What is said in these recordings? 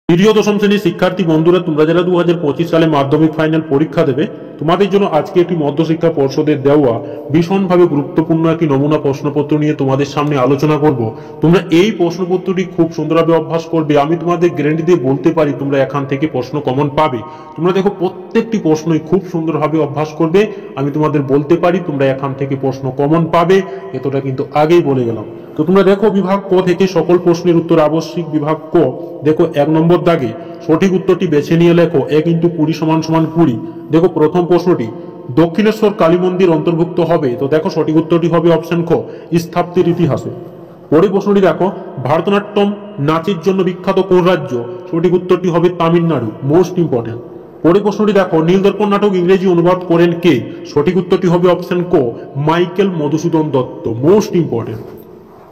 প্রিয় দশম শ্রেণীর শিক্ষার্থী বন্ধুরা, তোমরা যারা 2025 সালে মাধ্যমিক ফাইনাল পরীক্ষা দেবে, তোমাদের জন্য আজকে একটি মধ্যশিক্ষা পর্ষদের দেওয়া ভীষণভাবে গুরুত্বপূর্ণ একটি নমুনা প্রশ্নপত্র নিয়ে তোমাদের সামনে আলোচনা করব। তোমরা এই প্রশ্নপত্রটি খুব সুন্দরভাবে অভ্যাস করবে। আমি তোমাদের গ্যারান্টি দিয়ে বলতে পারি তোমরা এখান থেকে প্রশ্ন কমন পাবে। তোমরা দেখো প্রত্যেকটি প্রশ্নই খুব সুন্দরভাবে অভ্যাস করবে। আমি তোমাদের বলতে পারি তোমরা এখান থেকে প্রশ্ন কমন পাবে, এতটা কিন্তু আগেই বলে গেলাম। তো তোমরা দেখো বিভাগ ক থেকে সকল প্রশ্নের উত্তর আবশ্যিক। বিভাগ ক দেখো 1 নম্বর দাগে সঠিক উত্তরটি বেছে নিয়ে লেখো 1 × 20 = 20। দেখো প্রথম প্রশ্নটি দক্ষিণেশ্বর কালী মন্দির অন্তর্ভুক্ত হবে, তো দেখো সঠিক উত্তরটি হবে অপশন খ স্থাপত্যের ইতিহাসে। পরে প্রশ্নটি দেখো ভারতনাট্যম নাচের জন্য বিখ্যাত কোন রাজ্য, সঠিক উত্তরটি হবে তামিলনাড়ু, মোস্ট ইম্পর্টেন্ট। পরে প্রশ্নটি দেখো নীলদর্পণ নাটক ইংরেজি অনুবাদ করেন কে, সঠিক উত্তরটি হবে অপশন ক Michael Madhusudan Dutta, most important.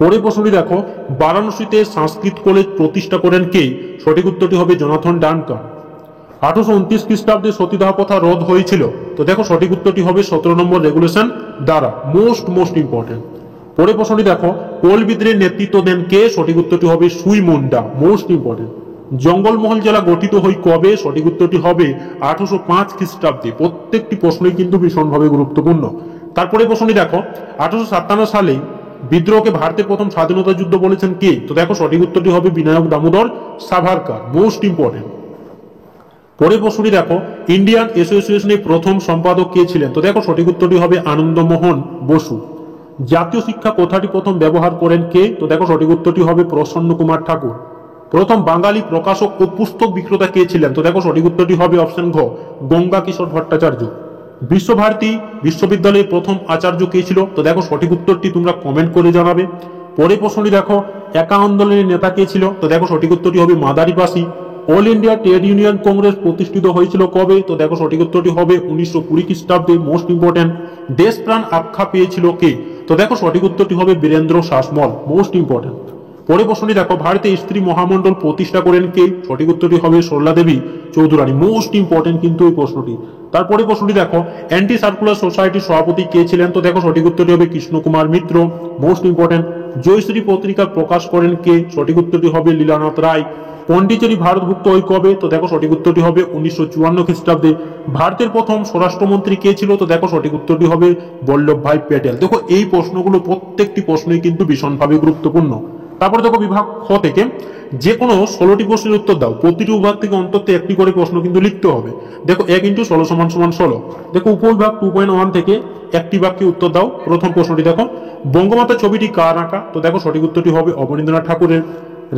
পরে প্রশ্নটি দেখো বারাণসীতে সংস্কৃত কলেজ প্রতিষ্ঠা করেন কে, সঠিক উত্তরটি হবে জোনাথন ডানকান। 1829 খ্রিস্টাব্দে সতীদাহ প্রথা রদ হয়েছিল, তো দেখো সঠিক উত্তরটি হবে 17 নম্বর রেগুলেশন দ্বারা, মোস্ট ইম্পর্টেন্ট। পরে প্রশ্নটি দেখো কোল বিদ্রোহের নেতৃত্ব দেন কে, সঠিক উত্তরটি হবে সুই মুন্ডা, মোস্ট ইম্পর্টেন্ট। জঙ্গলমহল জেলা গঠিত হয় কবে, সঠিক উত্তরটি হবে 1805 খ্রিস্টাব্দে। প্রত্যেকটি প্রশ্নই কিন্তু ভীষণভাবে গুরুত্বপূর্ণ। তারপরে প্রশ্নটি দেখো 1857 সালে বিদ্রোহকে ভারতের প্রথম স্বাধীনতা যুদ্ধ বলেছেন কে, তো দেখো সঠিক উত্তরটি হবে বিনায়ক দামোদর সাভারকার, মোস্ট ইম্পর্টেন্ট। পরের প্রশ্নটি দেখো ইন্ডিয়ান অ্যাসোসিয়েশনের প্রথম সম্পাদক কে ছিলেন, তো দেখো সঠিক উত্তরটি হবে আনন্দমোহন বসু। জাতীয় শিক্ষা কথাটি প্রথম ব্যবহার করেন কে, তো দেখো সঠিক উত্তরটি হবে প্রসন্ন কুমার ঠাকুর। প্রথম বাঙালি প্রকাশক ও পুস্তক বিক্রেতা কে ছিলেন, তো দেখো সঠিক উত্তরটি হবে অপশন ঘ গঙ্গা কিশোর ভট্টাচার্য। বিশ্বভারতী বিশ্ববিদ্যালয়ের প্রথম আচার্য কে ছিল, তো দেখো সঠিক উত্তরটি তোমরা কমেন্ট করে জানাবে। পরে প্রশ্নটি দেখো একা আন্দোলনের নেতা কে ছিল, তো দেখো সঠিক উত্তরটি হবে মাদারিবাসী। All India Trade Union Congress প্রতিষ্ঠিত হয়েছিল কবে, তো দেখো সঠিক উত্তরটি হবে 1920 খ্রিস্টাব্দে, মোস্ট ইম্পর্টেন্ট। দেশপ্রাণ আখ্যা পেয়েছিল কে, তো দেখো সঠিক উত্তরটি হবে বীরেন্দ্র শাসমল, মোস্ট ইম্পর্টেন্ট। পরে প্রশ্নটি দেখো ভারতে স্ত্রী মহামণ্ডল প্রতিষ্ঠা করেন কে, সঠিক উত্তরটি হবে সরলা দেবী চৌধুরানী, মোস্ট ইম্পর্টেন্ট কিন্তু এই প্রশ্নটি। তারপরে প্রশ্নটি দেখো অ্যান্টি সার্কুলার সোসাইটির সভাপতি কে ছিলেন, তো দেখো সঠিক উত্তরটি হবে কৃষ্ণ কুমার মিত্র, মোস্ট ইম্পর্টেন্ট। জয়শ্রী পত্রিকা প্রকাশ করেন কে, সঠিক উত্তরটি হবে লীলানাথ রায়। পন্ডিচেরি ভারতভুক্ত হয় কবে, তো দেখো সঠিক উত্তরটি হবে 1954 খ্রিস্টাব্দে। ভারতের প্রথম স্বরাষ্ট্রমন্ত্রী কে ছিল, তো দেখো সঠিক উত্তরটি হবে বল্লভভাই প্যাটেল। দেখো এই প্রশ্নগুলো প্রত্যেকটি প্রশ্নই কিন্তু ভীষণভাবে গুরুত্বপূর্ণ। তারপরে দেখো বিভাগ খ থেকে যে কোনো 16টি প্রশ্নের উত্তর দাও, প্রতিটি বিভাগ থেকে অন্তত একটি করে প্রশ্ন কিন্তু লিখতে হবে। দেখো 1 × 16 = 16। দেখো উপবিভাগ 2.1 থেকে একটি বাক্যে উত্তর দাও। প্রথম প্রশ্নটি দেখো বঙ্গমাতা ছবিটি কার আঁকা, তো দেখো সঠিক উত্তরটি হবে অবনীন্দ্রনাথ ঠাকুরের।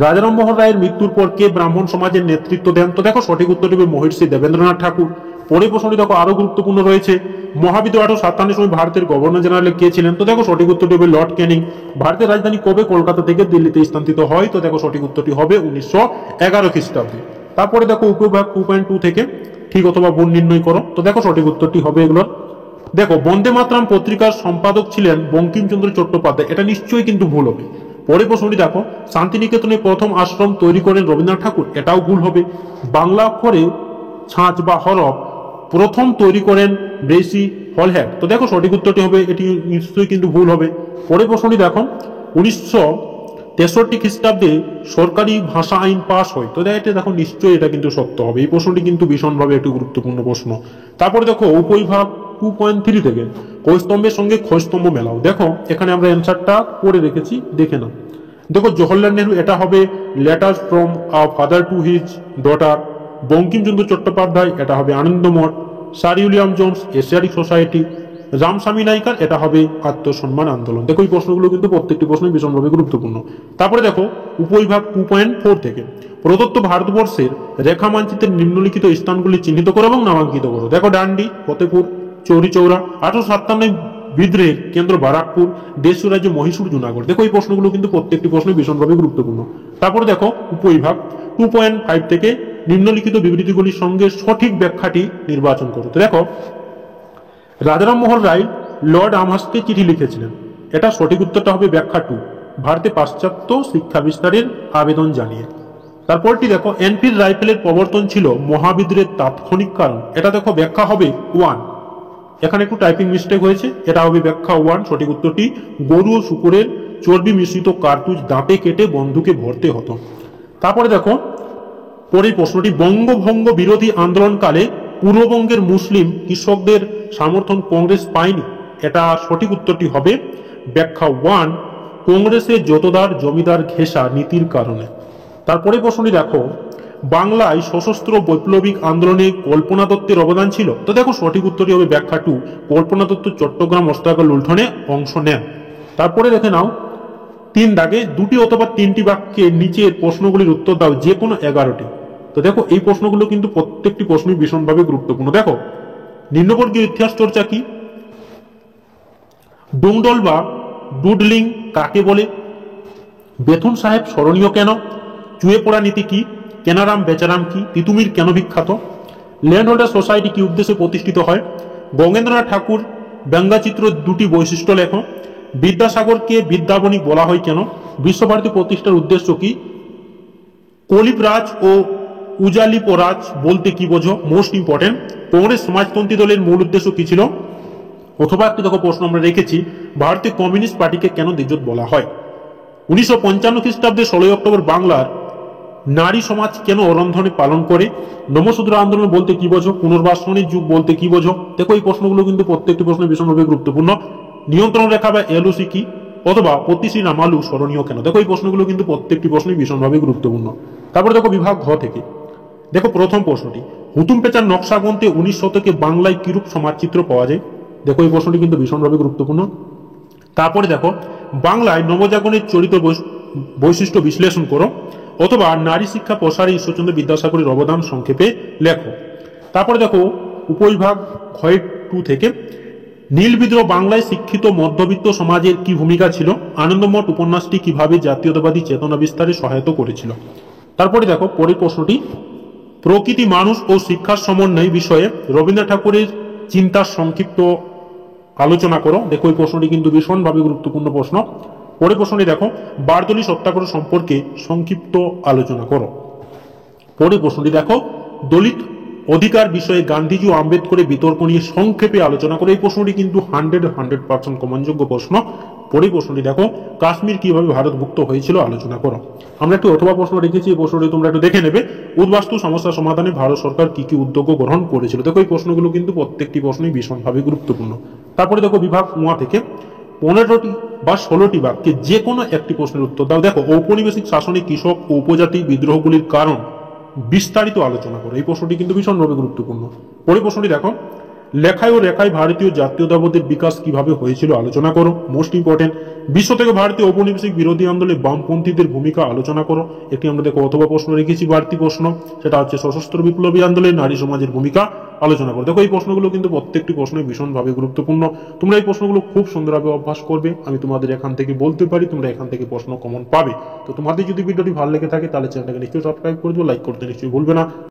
রাজারাম মোহন রায়ের মৃত্যুর পর কে ব্রাহ্মণ সমাজের নেতৃত্ব দেন, তো দেখো সঠিক উত্তরটি হবে মহর্ষি দেবেন্দ্রনাথ ঠাকুর। পরে প্রশ্নটি দেখো আরো গুরুত্বপূর্ণ রয়েছে মহাবিদ্রোহ 1857 সময় ভারতের গভর্নর জেনারেল কে ছিলেন, তো দেখো সঠিক উত্তরটি হবে লর্ড ক্যানিং। ভারতের রাজধানী কবে কলকাতা থেকে দিল্লিতে স্থানান্তরিত হয়, তো দেখো সঠিক উত্তরটি হবে 1911 খ্রিস্টাব্দে। তারপরে দেখো উপবিভাগ 2.2 থেকে ঠিক অথবা ভুল নির্ণয় করো, তো দেখো সঠিক উত্তরটি হবে এগুলো। দেখো বন্দে মাতরম পত্রিকার সম্পাদক ছিলেন বঙ্কিমচন্দ্র চট্টোপাধ্যায়, এটা নিশ্চয়ই কিন্তু ভুল হবে। পরে প্রশ্নটি দেখো শান্তিনিকেতনে প্রথম আশ্রম তৈরি করেন রবীন্দ্রনাথ ঠাকুর, এটাও ভুল হবে। বাংলা অক্ষরে ছাঁচ বা হরফ প্রথম তৈরি করেন ব্রেসি হলহ্যাট, তো দেখো সঠিক উত্তরটি হবে এটি নিশ্চয়ই কিন্তু ভুল হবে। পরে প্রশ্নটি দেখো 1963 খ্রিস্টাব্দে সরকারি ভাষা আইন পাস হয়, তো দেখো নিশ্চয়ই এটা কিন্তু সত্য হবে। এই প্রশ্নটি কিন্তু ভীষণভাবে একটি গুরুত্বপূর্ণ প্রশ্ন। তারপরে দেখো উপবিভাগ 2.3 থেকে কৈস্তম্ভের সঙ্গে ক্ষয়স্তম্ভ মেলাও। দেখো এখানে আমরা অ্যান্সারটা করে রেখেছি, দেখে নাও। দেখো জওহরলাল নেহরু, এটা হবে letters from a father to his daughter. Bankimchandra Chattopadhyay, এটা হবে Anandamath. Sir William Jones Asiatic Society. Ramaswamy Naicker, এটা হবে আত্মসম্মান আন্দোলন। দেখো এই প্রশ্নগুলো কিন্তু প্রত্যেকটি প্রশ্নই ভীষণভাবে গুরুত্বপূর্ণ। তারপরে দেখো উপবিভাগ 2.4 থেকে প্রদত্ত ভারতবর্ষের রেখা মানচিত্রের নিম্নলিখিত স্থানগুলি চিহ্নিত করো এবং নামাঙ্কিত করো। দেখো ডান্ডি, ফতেপুর, চৌরি চৌরা। 1857 বিদ্রোহের কেন্দ্র বারাকপুর। দেশীয় রাজ্য মহীশূর, জুনাগড়। দেখো এই প্রশ্নগুলো কিন্তু প্রত্যেকটি প্রশ্নই ভীষণভাবে গুরুত্বপূর্ণ। তারপরে দেখো উপবিভাগ 2.5 থেকে নিম্নলিখিত বিবৃতিগুলির সঙ্গে সঠিক ব্যাখ্যাটি নির্বাচন করো। তো দেখো রাজারাম মোহন রায় লর্ড আমহার্স্টকে চিঠি লিখেছিলেন, এটা সঠিক উত্তরটা হবে ব্যাখ্যা 2 ভারতে পাশ্চাত্য শিক্ষা বিস্তারের আবেদন জানিয়ে। তারপরটি দেখো এনফিল্ড রাইফেলের প্রবর্তন ছিল মহাবিদ্রোহের তাৎক্ষণিক কারণ, এটা দেখো ব্যাখ্যা হবে 1। এখানে একটু টাইপিং মিস্টেক হয়েছে, এটা হবে ব্যাখ্যা 1। সঠিক উত্তরটি গরু ও শুকুরের চর্বি মিশ্রিত কার্তুজ দাঁতে কেটে বন্দুকে ভরতে হতো। তারপরে দেখো পরের প্রশ্নটি, বঙ্গভঙ্গ বিরোধী আন্দোলনকালে পূর্ববঙ্গের মুসলিম কৃষকদের সমর্থন কংগ্রেস পায়নি। এটা সঠিক উত্তরটি হবে ব্যাখ্যা 1, কংগ্রেসের জোতদার জমিদার ঘেঁষা নীতির কারণে। তারপরে প্রশ্নটি দেখো, বাংলায় সশস্ত্র বৈপ্লবিক আন্দোলনে কল্পনা দত্তের অবদান ছিল। তো দেখো সঠিক উত্তরটি হবে ব্যাখ্যা 2, কল্পনা দত্ত চট্টগ্রাম অস্ত্রাগার লুণ্ঠনে অংশ নেন। তারপরে দেখে নাও 3 দাগে, দুটি অথবা 3টি বাক্যে নিচের প্রশ্নগুলির উত্তর দাও, যে কোনো 11টি। তো দেখো এই প্রশ্নগুলো কিন্তু প্রত্যেকটি প্রশ্নই ভীষণভাবে গুরুত্বপূর্ণ। দেখো, নিম্নবর্গীয় ইতিহাস চর্চা কি? ডুংডল বা ডুডলিং কাকে বলে? বেথুন সাহেব স্মরণীয় কেন? চুয়ে পড়া নীতি কি? কেনারাম বেচারাম কি? তিতুমির কেন বিখ্যাত? ল্যান্ড হোল্ডার সোসাইটি কি উদ্দেশ্যে প্রতিষ্ঠিত হয়? গঙ্গেন্দ্রনাথ ঠাকুর ব্যঙ্গাচিত্র দুটি বৈশিষ্ট্য লেখো। বিদ্যাসাগরকে বিদ্যাবণিক বলা হয় কেন? বিশ্বভারতী প্রতিষ্ঠার উদ্দেশ্য কি? কলিপরাজ ও উজালিপরাজ বলতে কি বোঝো? Most important. কংগ্রেস সমাজতন্ত্রী দলের মূল উদ্দেশ্য কি ছিল? অথবা একটি দেখো প্রশ্ন আমরা রেখেছি, ভারতীয় কমিউনিস্ট পার্টিকে কেন দেশজোট বলা হয়? 1955 খ্রিস্টাব্দে 16 অক্টোবর বাংলার নারী সমাজ কেন অরন্ধনে পালন করে? নমশূদ্র আন্দোলন বলতে কি বোঝো? পুনর্বাসনের যুগ বলতে কি বোঝো? দেখো এই প্রশ্নগুলো কিন্তু প্রত্যেকটি প্রশ্ন ভীষণভাবে গুরুত্বপূর্ণ। নিয়ন্ত্রণ রেখা বা এলওসি কি? অথবা পতিশ্রী নামালু স্মরণীয় কেন? দেখো এই প্রশ্নগুলো কিন্তু প্রত্যেকটি প্রশ্নই ভীষণভাবে গুরুত্বপূর্ণ। তারপরে দেখো বিভাগ ঘ থেকে, দেখো প্রথম প্রশ্নটি, হুতুম পেচার নকশা গ্রন্থে 19 শতকে বাংলায় কিরূপ সমাজচিত্র পাওয়া যায়? দেখো এই প্রশ্নটি কিন্তু ভীষণভাবে গুরুত্বপূর্ণ। তারপরে দেখো, বাংলায় নবজাগরণের চরিত্র বৈশিষ্ট্য বিশ্লেষণ করো, অথবা নারী শিক্ষা প্রসারে ঈশ্বরচন্দ্র বিদ্যাসাগরের অবদান সংক্ষেপে লেখো। তারপরে দেখো উপবিভাগ ঘ 2 থেকে, নীল বিদ্রোহ বাংলায় শিক্ষিত মধ্যবিত্ত সমাজের কি ভূমিকা ছিল? আনন্দমঠ উপন্যাসটি কিভাবে জাতীয়তাবাদী চেতনা বিস্তারে সহায়তা করেছিল? তারপরে দেখো পরের প্রশ্নটি, প্রকৃতি মানুষ ও শিক্ষার সমন্বয় বিষয়ে রবীন্দ্রনাথ ঠাকুরের চিন্তার সংক্ষিপ্ত আলোচনা করো। দেখো এই প্রশ্নটি কিন্তু ভীষণভাবে গুরুত্বপূর্ণ প্রশ্ন। পরের প্রশ্নটি দেখো, বারদলি সত্যাগ্রহ সম্পর্কে সংক্ষিপ্ত আলোচনা করো। পরের প্রশ্নটি দেখো, দলিত অধিকার বিষয়ে গান্ধীজি ও আম্বেদকরের বিতর্ক নিয়ে সংক্ষেপে আলোচনা করো। এই প্রশ্নটি কিন্তু 100% কমনযোগ্য প্রশ্ন। পরের প্রশ্নটি দেখো, কাশ্মীর কিভাবে ভারতভুক্ত হয়েছিল আলোচনা করো। আমরা একটি অথবা প্রশ্ন রেখেছি, এই প্রশ্নটি তোমরা একটু দেখে নেবে। উদ্বাস্তু সমস্যা সমাধানে ভারত সরকার কি কি উদ্যোগ গ্রহণ করেছিল? দেখো এই প্রশ্নগুলো কিন্তু প্রত্যেকটি প্রশ্নই ভীষণভাবে গুরুত্বপূর্ণ। তারপরে দেখো বিভাগ উয়া থেকে 15টি বা 16টি বাক্যে যে কোনো একটি প্রশ্নের উত্তর দাও। দেখো, ঔপনিবেশিক শাসনে কৃষক ও উপজাতি বিদ্রোহগুলির কারণ বিস্তারিত আলোচনা করো। এই প্রশ্নটি কিন্তু ভীষণভাবে গুরুত্বপূর্ণ। পরের প্রশ্নটি দেখো, লেখায় ও রেখায় ভারতীয় জাতীয়তাবাদের বিকাশ কিভাবে হয়েছিল আলোচনা করো। Most important. বিশ্ব থেকে ভারতীয় ঔপনিবেশিক বিরোধী আন্দোলনে বামপন্থীদের ভূমিকা আলোচনা করো। একটি আমরা দেখো অথবা প্রশ্ন রেখেছি বাড়তি প্রশ্ন, সেটা হচ্ছে সশস্ত্র বিপ্লবী আন্দোলনে নারী সমাজের ভূমিকা আলোচনা করো। দেখো এই প্রশ্নগুলো কিন্তু প্রত্যেকটি প্রশ্নই ভীষণভাবে গুরুত্বপূর্ণ। তোমরা এই প্রশ্নগুলো খুব সুন্দরভাবে অভ্যাস করবে, আমি তোমাদের এখান থেকে বলতে পারি তোমরা এখান থেকে প্রশ্ন কমন পাবে। তো তোমাদের যদি ভিডিওটি ভালো লেগে থাকে তাহলে চ্যানেলটাকে নিশ্চয়ই সাবস্ক্রাইব করে দিও, লাইক করতে নিশ্চয়ই ভুলবে না।